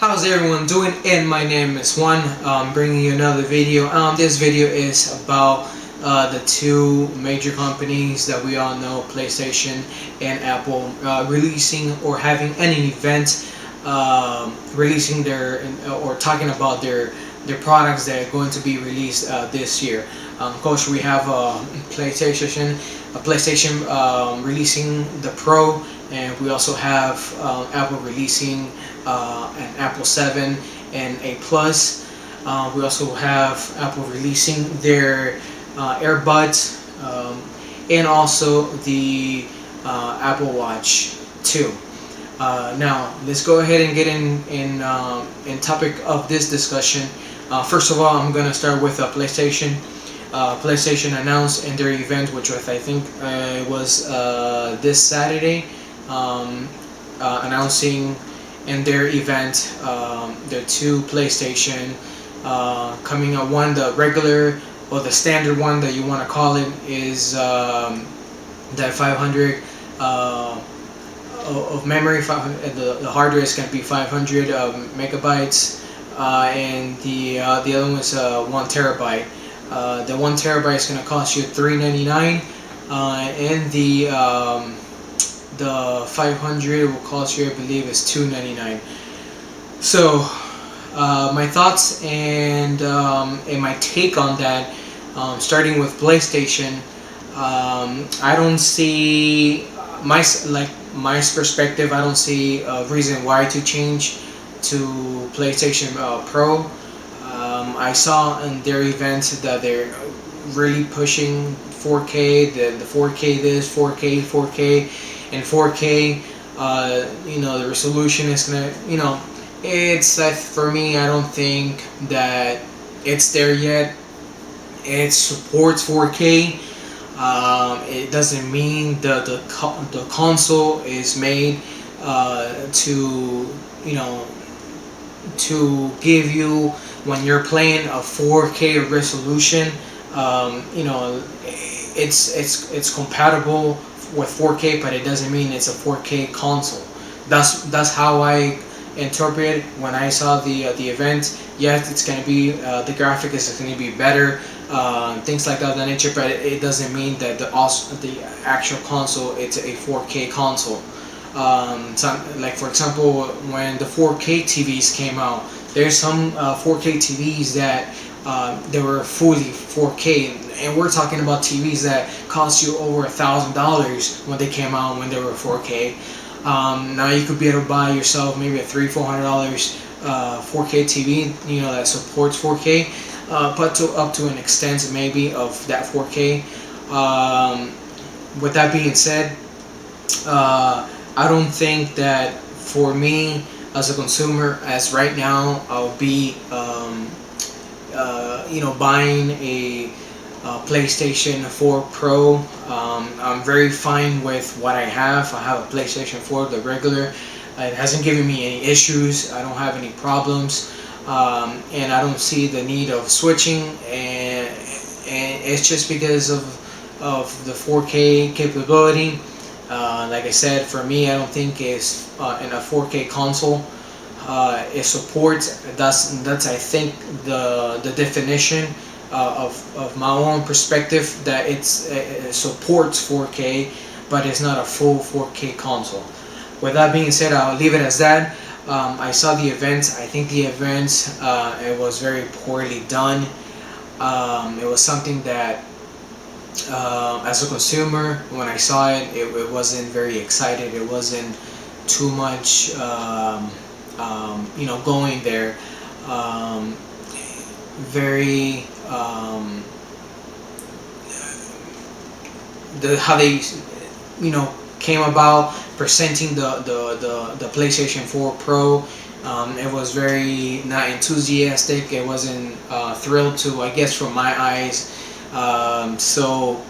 How's everyone doing? And my name is Juan. Bringing you another video. This video is about the two major companies that we all know, PlayStation and Apple, releasing or having any event, releasing their or talking about their products that are going to be released this year. Of course, we have PlayStation releasing the Pro, and we also have Apple releasing an Apple 7 and a Plus. We also have Apple releasing their Earbuds, and also the Apple Watch 2. Now let's go ahead and get in topic of this discussion. First of all, I'm gonna start with PlayStation. PlayStation announced in their event, which was, I think it was this Saturday, announcing in their event the two PlayStation coming out. One, the regular or the standard one that you want to call it, is that 500 of memory. The hard disk is going to be 500 megabytes, and the other one is 1 terabyte. The 1 terabyte is going to cost you $399, and the 500 will cost you, I believe, is $299. So my thoughts and my take on that, starting with PlayStation, I don't see my perspective. I don't see a reason why to change to PlayStation Pro. I saw in their events that they're really pushing 4K, the 4K this, 4K, and 4K. The resolution is gonna, it's for me. I don't think that it's there yet. It supports 4K. It doesn't mean the console is made to give you, when you're playing a 4K resolution, it's compatible with 4K, but it doesn't mean it's a 4K console. That's how I interpret it when I saw the event. Yes, it's gonna be the graphic is gonna be better, things like that nature, but it doesn't mean that the actual console it's a 4K console. Like for example, when the 4K TVs came out, there's some 4K TVs that they were fully 4K, and we're talking about TVs that cost you over $1,000 when they came out, when they were 4K. Now you could be able to buy yourself maybe a $300-400 4K TV, that supports 4K, but up to an extent maybe of that 4K. With that being said, I don't think that for me as a consumer, as right now, I'll be buying a PlayStation 4 Pro. I'm very fine with what I have. I have a PlayStation 4, the regular. It hasn't given me any issues. I don't have any problems, and I don't see the need of switching. And it's just because of the 4K capability. Like I said, for me, I don't think it's in a 4K console. It supports. That's I think the definition of my own perspective, that it supports 4K, but it's not a full 4K console. With that being said, I'll leave it as that. I saw the event. I think the event it was very poorly done. It was something that, as a consumer, when I saw it, it wasn't very excited. It wasn't too much, going there. Very how they came about presenting the PlayStation 4 Pro. It was very not enthusiastic. It wasn't thrilled to, I guess, from my eyes. So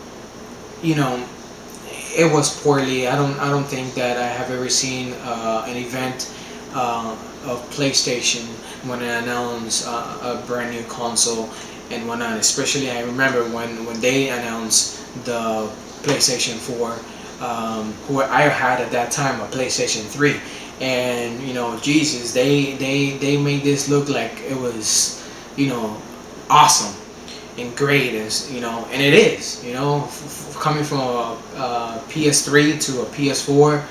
it was poorly. I don't think that I have ever seen an event of PlayStation when it announced a brand new console and whatnot. Especially, I remember when they announced the PlayStation 4, who I had at that time a PlayStation 3, and Jesus, they made this look like it was awesome and great, as and it is, coming from a PS3 to a PS4.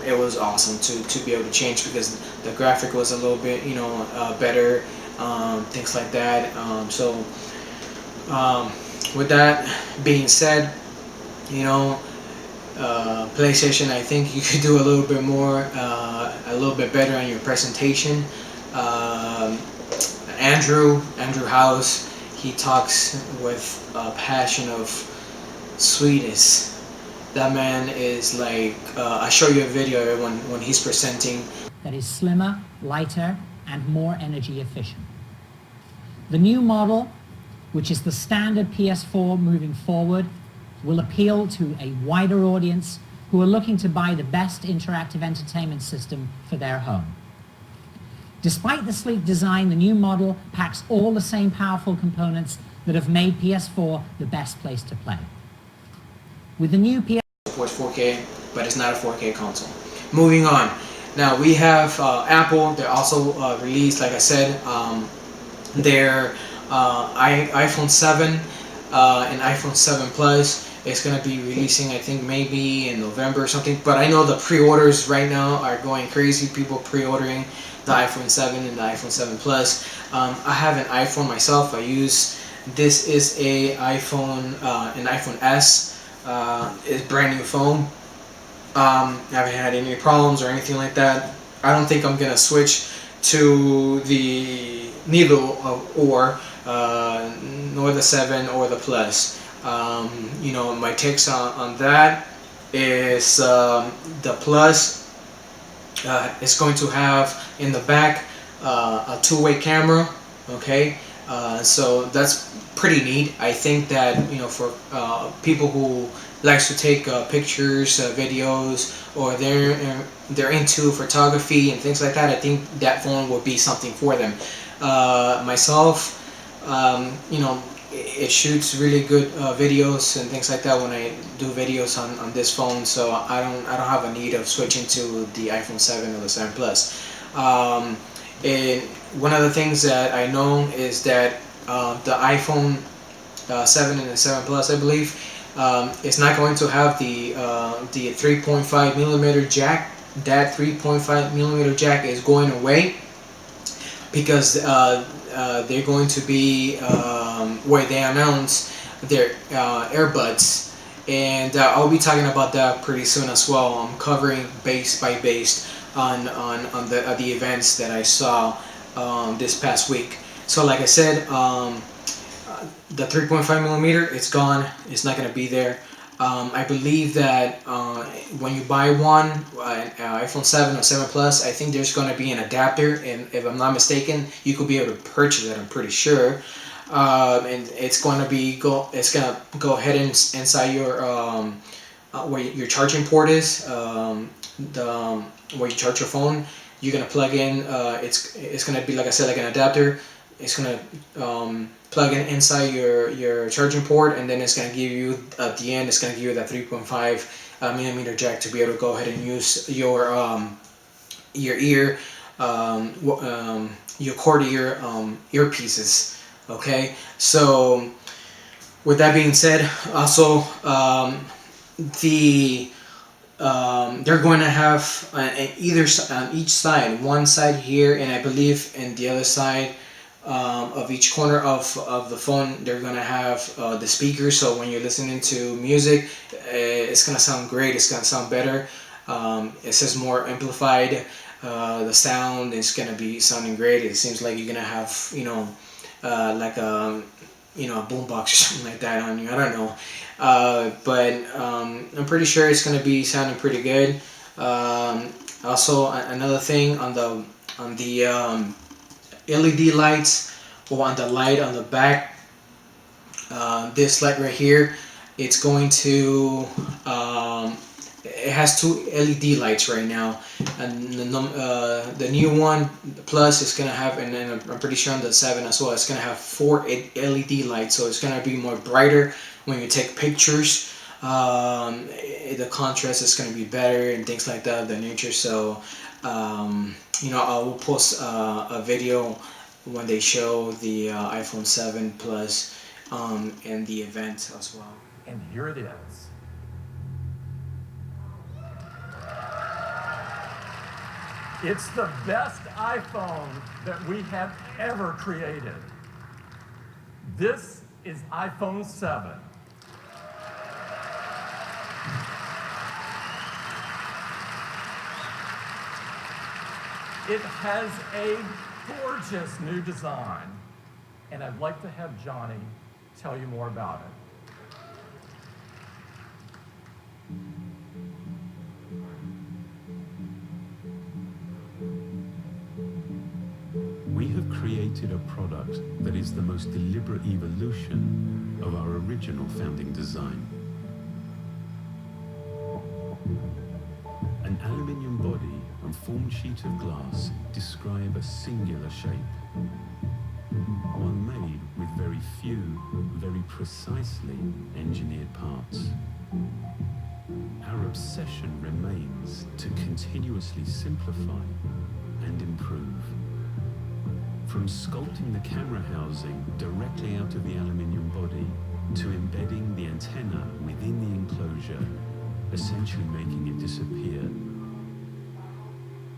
It was awesome to be able to change, because the graphic was a little bit better, things like that. With that being said, you know PlayStation, I think you could do a little bit more, a little bit better on your presentation. um, Andrew House, he talks with a passion of sweetness. That man is like, I show you a video of it when he's presenting. That is slimmer, lighter, and more energy efficient. The new model, which is the standard PS4 moving forward, will appeal to a wider audience who are looking to buy the best interactive entertainment system for their home. Despite the sleek design, the new model packs all the same powerful components that have made PS4 the best place to play. With the new PS4 supports 4K, but it's not a 4K console. Moving on. Now we have Apple. They also released, like I said, their iPhone 7 and iPhone 7 Plus. It's going to be releasing, I think, maybe in November or something. But I know the pre-orders right now are going crazy. People pre-ordering the iPhone 7 and the iPhone 7 Plus. I have an iPhone myself. This is an iPhone S. It's brand new phone. I haven't had any problems or anything like that. I don't think I'm gonna switch to the neither or nor the 7 or the Plus. My takes on that is the Plus is going to have in the back a two-way camera. Okay, so that's pretty neat. I think that for people who likes to take pictures, videos, or they're into photography and things like that, I think that phone would be something for them. Myself, it shoots really good videos and things like that when I do videos on this phone, so I don't have a need of switching to the iPhone 7 or the 7 Plus. And one of the things that I know is that the iPhone 7 and the 7 Plus, I believe, it's not going to have the 3.5 millimeter jack. That 3.5 millimeter jack is going away, because they're going to be where they announce their Earbuds, and I'll be talking about that pretty soon as well. I'm covering base by base on the events that I saw this past week. So like I said, the 3.5 millimeter, it's gone. It's not going to be there. I believe that when you buy one, iPhone 7 or 7 Plus, I think there's going to be an adapter, and if I'm not mistaken, you could be able to purchase it, I'm pretty sure. And it's going to go ahead and inside your where your charging port is, where you charge your phone. You're going to plug in, it's going to be, like I said, like an adapter. It's going to plug in inside your charging port, and then it's going to give you, at the end, it's going to give you that 3.5 millimeter jack to be able to go ahead and use your ear, your cord ear earpieces. Okay, so with that being said, also they're going to have on each side, one side here, and I believe in the other side of each corner of the phone, they're gonna have the speakers. So when you're listening to music, it's gonna sound great. It's gonna sound better. It says more amplified. The sound is gonna be sounding great. It seems like you're gonna have like a a boombox or something like that on you. I don't know, but I'm pretty sure it's gonna be sounding pretty good. Also, another thing on the LED lights, or on the light on the back, this light right here, it's going to it has two LED lights right now, and the new one, the Plus, is gonna have, and then I'm pretty sure on the 7 as well, it's gonna have 4 LED lights, so it's gonna be more brighter when you take pictures. the contrast is going to be better and things like that of the nature. So I will post a video when they show the iPhone 7 Plus in the event as well. And here it is. It's the best iPhone that we have ever created. This is iPhone 7. It has a gorgeous new design, and I'd like to have Johnny tell you more about it. We have created a product that is the most deliberate evolution of our original founding design. An aluminium body and formed sheet of glass describe a singular shape, one made with very few, very precisely engineered parts. Our obsession remains to continuously simplify and improve. From sculpting the camera housing directly out of the aluminium body to embedding the antenna within the enclosure, essentially making it disappear.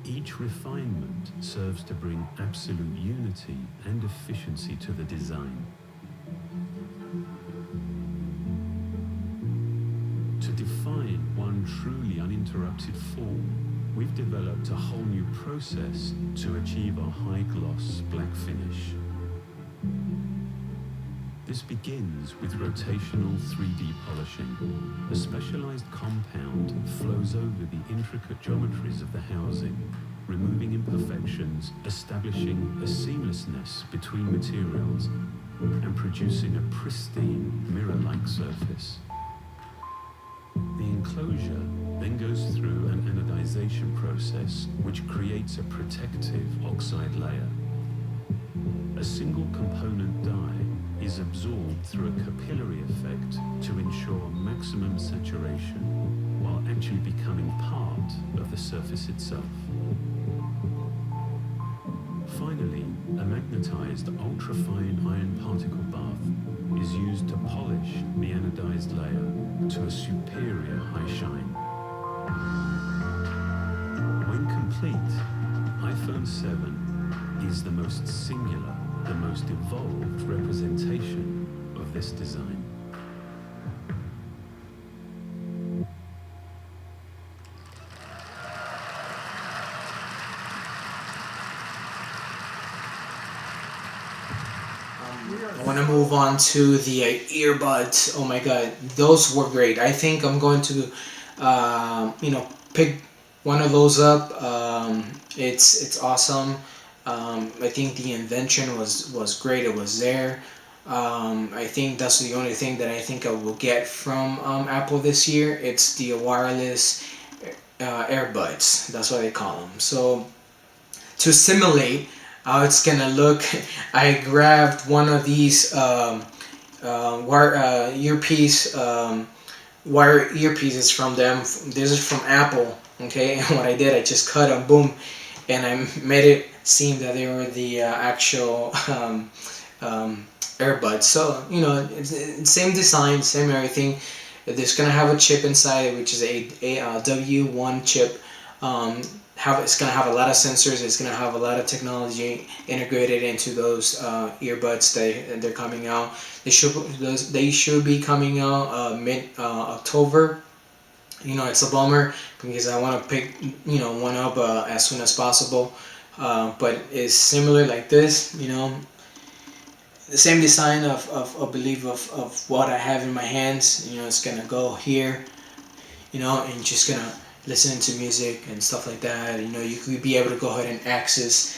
Each refinement serves to bring absolute unity and efficiency to the design. To define one truly uninterrupted form, we've developed a whole new process to achieve a high-gloss black finish. This begins with rotational 3D polishing. A specialized compound flows over the intricate geometries of the housing, removing imperfections, establishing a seamlessness between materials, and producing a pristine, mirror-like surface. The enclosure then goes through an anodization process which creates a protective oxide layer. A single component dye is absorbed through a capillary effect to ensure maximum saturation while actually becoming part of the surface itself. Finally, a magnetized ultrafine iron particle bath is used to polish the anodized layer to a superior high shine. When complete, iPhone 7 is the most singular, the most evolved representation of this design. I want to move on to the earbuds. Oh my god, those were great. I think I'm going to, pick one of those up. It's awesome. I think the invention was great. It was there. I think that's the only thing that I think I will get from Apple this year. It's the wireless earbuds. That's what they call them. So to simulate how it's gonna look, I grabbed one of these wire earpieces from them. This is from Apple. Okay, and what I did, I just cut them, boom, and I made it seem that they were the actual earbuds. So it's same design, same everything. There's gonna have a chip inside, which is a W1 chip. It's gonna have a lot of sensors. It's gonna have a lot of technology integrated into those earbuds that they're coming out. They should be coming out mid October. It's a bummer because I want to pick one up as soon as possible. But it's similar like this. The same design of I believe of what I have in my hands. It's gonna go here. And just gonna listen to music and stuff like that. You could be able to go ahead and access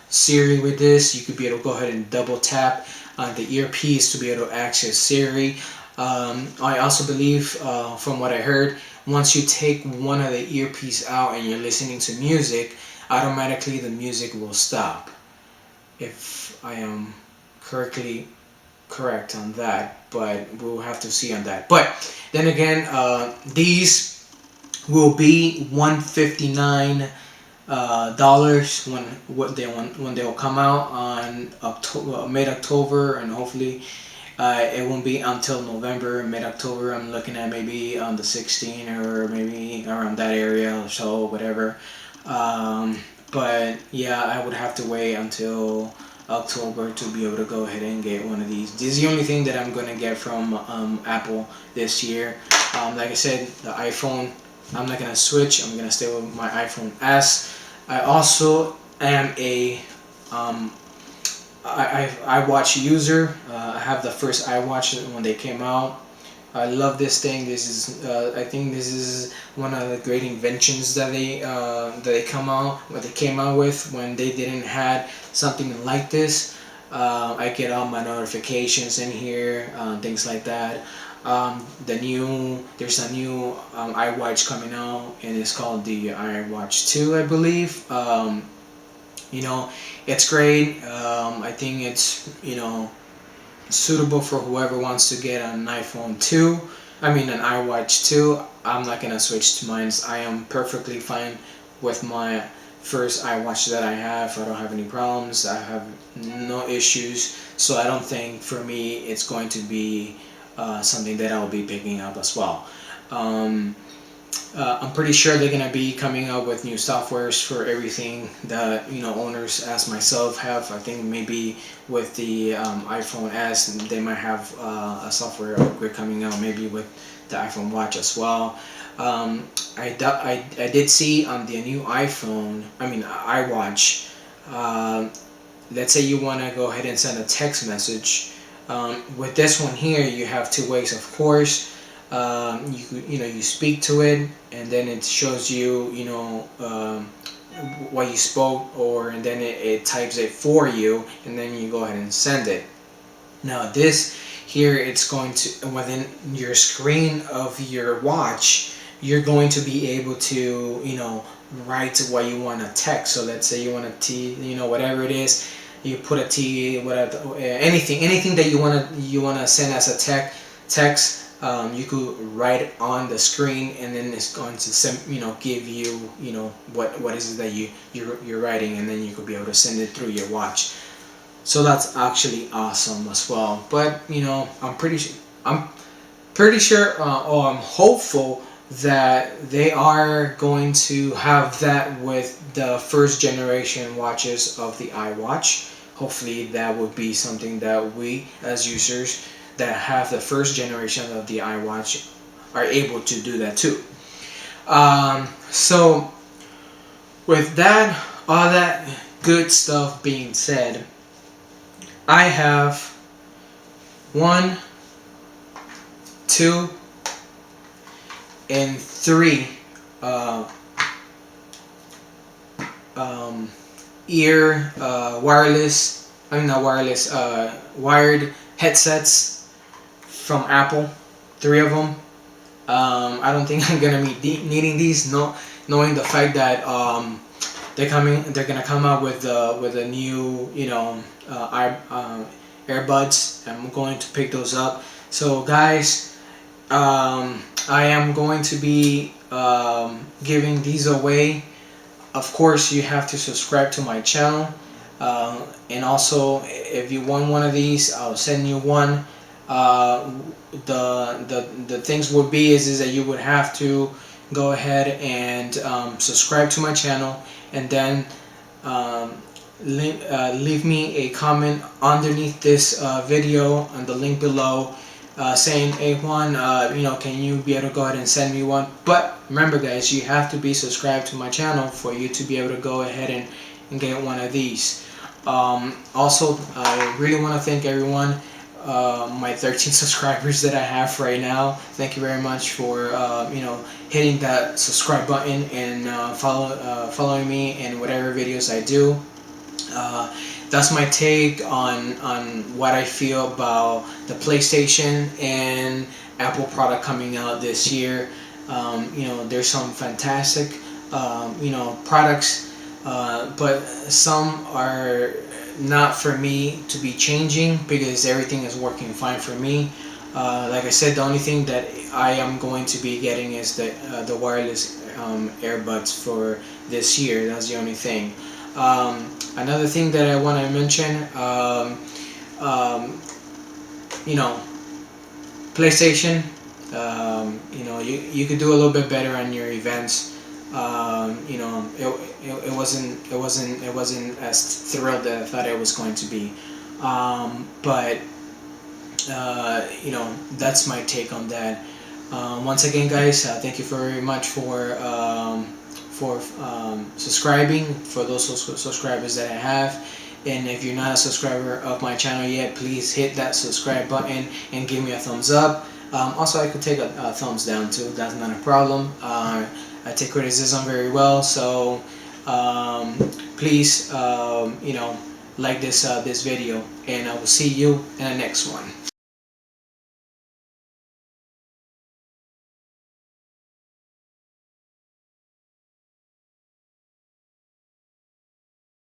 Siri with this. You could be able to go ahead and double tap on the earpiece to be able to access Siri. I also believe, from what I heard, once you take one of the earpiece out and you're listening to music, automatically the music will stop. If I am correct on that. but we'll have to see on that. But then again, these will be $159 when they'll come out on October, mid-October, and hopefully it won't be until November, mid-October. I'm looking at maybe on the 16th or maybe around that area or so, whatever. But yeah, I would have to wait until October to be able to go ahead and get one of these. This is the only thing that I'm gonna get from Apple this year. Like I said, the iPhone, I'm not gonna switch. I'm gonna stay with my iPhone S. I also am a iWatch user. I have the first iWatch when they came out. I love this thing. This is I think this is one of the great inventions that they came out with when they didn't had something like this. I get all my notifications in here, things like that. There's a new iWatch coming out, and it's called the iWatch 2, I believe. You know, it's great. I think it's, you know, suitable for whoever wants to get an iPhone 2. I mean an iWatch 2. I'm not gonna switch to mine. I am perfectly fine with my first iWatch that I have. I don't have any problems. I have no issues. So I don't think for me it's going to be something that I'll be picking up as well. I'm pretty sure they're gonna be coming up with new softwares for everything that, you know, owners as myself have. I think maybe with the iPhone S, they might have a software upgrade coming out. Maybe with the iPhone Watch as well. I did see on the new iPhone, I mean iWatch. Let's say you want to go ahead and send a text message. With this one here, you have two ways, of course. You speak to it, and then it shows you, you know, what you spoke, and then it types it for you, and then you go ahead and send it. Now this here, it's going to, within your screen of your watch, you're going to be able to, you know, write what you want to text. So let's say you want a T, you know, whatever it is, you put a T, whatever, anything that you wanna send as a text. You could write it on the screen, and then it's going to send, you know, give you, you know, what is it that you're writing, and then you could be able to send it through your watch. So that's actually awesome as well. But you know, I'm pretty sure, or I'm hopeful that they are going to have that with the first generation watches of the iWatch. Hopefully that would be something that we as users that have the first generation of the iWatch are able to do that too. So with that, all that good stuff being said, I have 1, 2, and 3 wired headsets from Apple, 3 of them. I don't think I'm gonna be needing these, knowing the fact that they're gonna come out with a new, you know, Earbuds. I'm going to pick those up. So guys, I am going to be giving these away. Of course, you have to subscribe to my channel, and also if you want one of these, I'll send you one. The things would be is that you would have to go ahead and subscribe to my channel, and then leave me a comment underneath this video on the link below, saying, hey Juan, you know, can you be able to go ahead and send me one? But remember guys, you have to be subscribed to my channel for you to be able to go ahead and get one of these. Also, I really want to thank everyone, my 13 subscribers that I have right now. Thank you very much for you know, hitting that subscribe button and following me in whatever videos I do. That's my take on what I feel about the PlayStation and Apple product coming out this year. You know, there's some fantastic you know, products, but some are not for me to be changing because everything is working fine for me. Like I said, the only thing that I am going to be getting is the wireless earbuds for this year. That's the only thing. Another thing that I want to mention, um, you know, PlayStation. You could do a little bit better on your events. It wasn't as thrilled that I thought it was going to be. But that's my take on that. Once again, guys, thank you very much for subscribing, for those subscribers that I have. And if you're not a subscriber of my channel yet, please hit that subscribe button and give me a thumbs up. Also, I could take a thumbs down too. That's not a problem. I take criticism very well, so please, like this video, and I will see you in the next one.